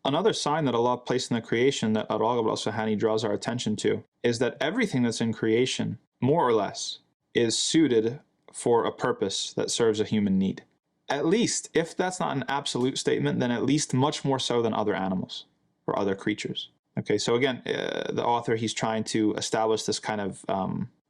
Another sign that Allah placed in the creation that al-Rhagib al-Isfahani draws our attention to is that everything that's in creation, more or less, is suited for a purpose that serves a human need. At least, if that's not an absolute statement, then at least much more so than other animals or other creatures. Okay, so again, the author, he's trying to establish this kind of,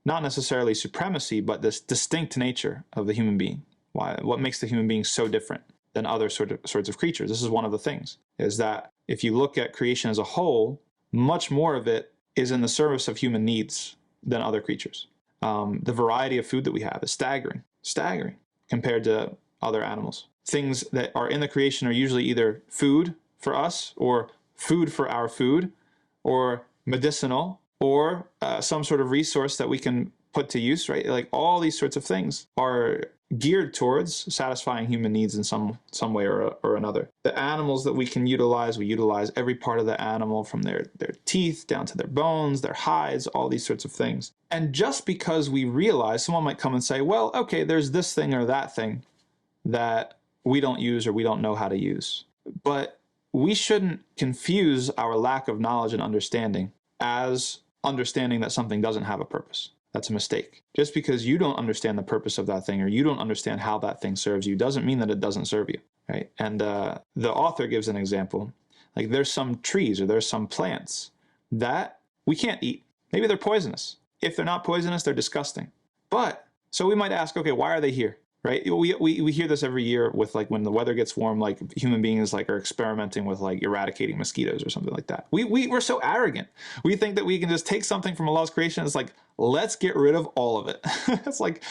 not necessarily supremacy, but this distinct nature of the human being. What makes the human being so different than other sorts of creatures? This is one of the things, is that if you look at creation as a whole, much more of it is in the service of human needs than other creatures. The variety of food that we have is staggering compared to other animals. Things that are in the creation are usually either food for us, or food for our food, or medicinal, or some sort of resource that we can put to use, right? Like all these sorts of things are geared towards satisfying human needs in some way or another. The animals that we can utilize, we utilize every part of the animal, from their teeth down to their bones, their hides, all these sorts of things. And just because we realize, someone might come and say, well, okay, there's this thing or that thing that we don't use or we don't know how to use. But we shouldn't confuse our lack of knowledge and understanding as understanding that something doesn't have a purpose. That's a mistake. Just because you don't understand the purpose of that thing, or you don't understand how that thing serves you, doesn't mean that it doesn't serve you, right? And the author gives an example. Like, there's some trees or there's some plants that we can't eat. Maybe they're poisonous. If they're not poisonous, they're disgusting. But, so we might ask, okay, why are they here? Right? We hear this every year with, like, when the weather gets warm, like human beings like are experimenting with like eradicating mosquitoes or something like that. We're so arrogant. We think that we can just take something from Allah's creation. It's like, let's get rid of all of it. It's like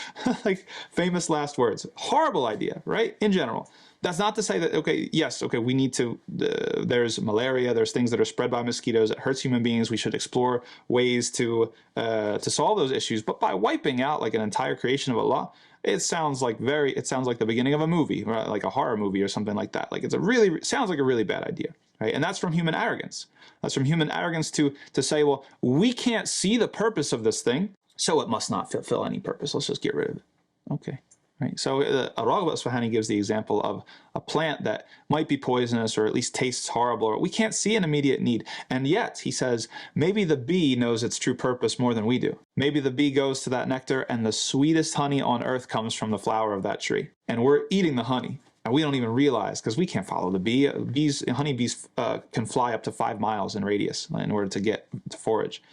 famous last words. Horrible idea, right? In general. That's not to say that, okay, yes, okay, we need to, there's malaria, there's things that are spread by mosquitoes, it hurts human beings, we should explore ways to solve those issues. But by wiping out like an entire creation of Allah, it sounds like the beginning of a movie, right? Like a horror movie or something like that. Like sounds like a really bad idea, right? And that's from human arrogance. That's from human arrogance to say, well, we can't see the purpose of this thing, so it must not fulfill any purpose. Let's just get rid of it. Okay. Right. So al-Rhagib al-Isfahani gives the example of a plant that might be poisonous or at least tastes horrible, or we can't see an immediate need. And yet, he says, maybe the bee knows its true purpose more than we do. Maybe the bee goes to that nectar and the sweetest honey on earth comes from the flower of that tree. And we're eating the honey. And we don't even realize, because we can't follow the bee. Honeybees can fly up to 5 miles in radius in order to get to forage.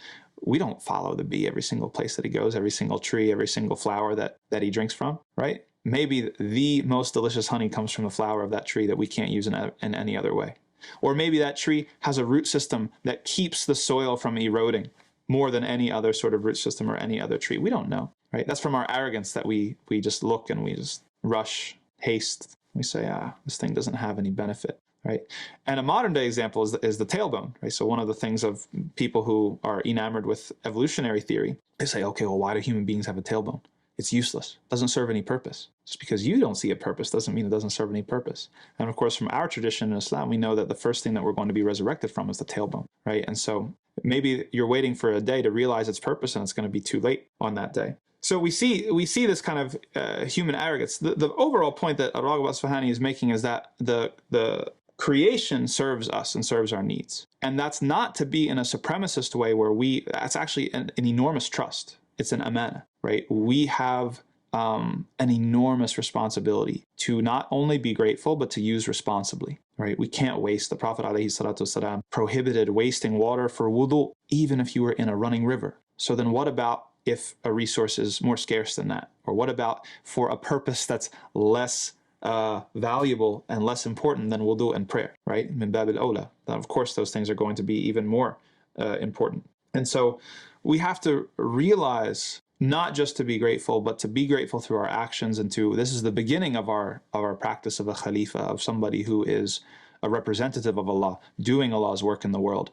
We don't follow the bee every single place that he goes, every single tree, every single flower that he drinks from, right? Maybe the most delicious honey comes from the flower of that tree that we can't use in any other way. Or maybe that tree has a root system that keeps the soil from eroding more than any other sort of root system or any other tree. We don't know, right? That's from our arrogance that we just look and we just rush, haste. We say, this thing doesn't have any benefit. Right? And a modern day example is the tailbone, right? So one of the things of people who are enamored with evolutionary theory, they say, okay, well, why do human beings have a tailbone? It's useless. It doesn't serve any purpose. Just because you don't see a purpose doesn't mean it doesn't serve any purpose. And of course, from our tradition in Islam, we know that the first thing that we're going to be resurrected from is the tailbone, right? And so maybe you're waiting for a day to realize its purpose, and it's going to be too late on that day. So we see this kind of human arrogance. The overall point that al-Rhagib al-Isfahani is making is that the creation serves us and serves our needs. And that's not to be in a supremacist way where that's actually an enormous trust. It's an amana, right? We have an enormous responsibility to not only be grateful, but to use responsibly, right? We can't waste. The Prophet ﷺ prohibited wasting water for wudu, even if you were in a running river. So then what about if a resource is more scarce than that? Or what about for a purpose that's less valuable and less important than wudu and prayer, right? Min bab al-awla. Of course, those things are going to be even more important. And so we have to realize not just to be grateful, but to be grateful through our actions, and this is the beginning of our practice of a Khalifa, of somebody who is a representative of Allah, doing Allah's work in the world,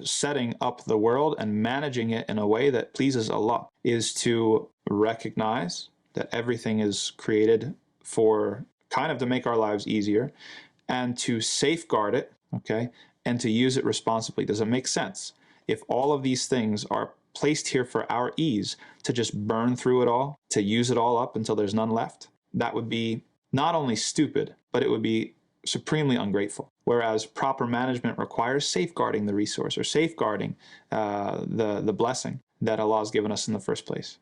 setting up the world and managing it in a way that pleases Allah, is to recognize that everything is created for kind of to make our lives easier, and to safeguard it, okay, and to use it responsibly. Does it make sense? If all of these things are placed here for our ease, to just burn through it all, to use it all up until there's none left, that would be not only stupid, but it would be supremely ungrateful. Whereas proper management requires safeguarding the resource or safeguarding the blessing that Allah has given us in the first place.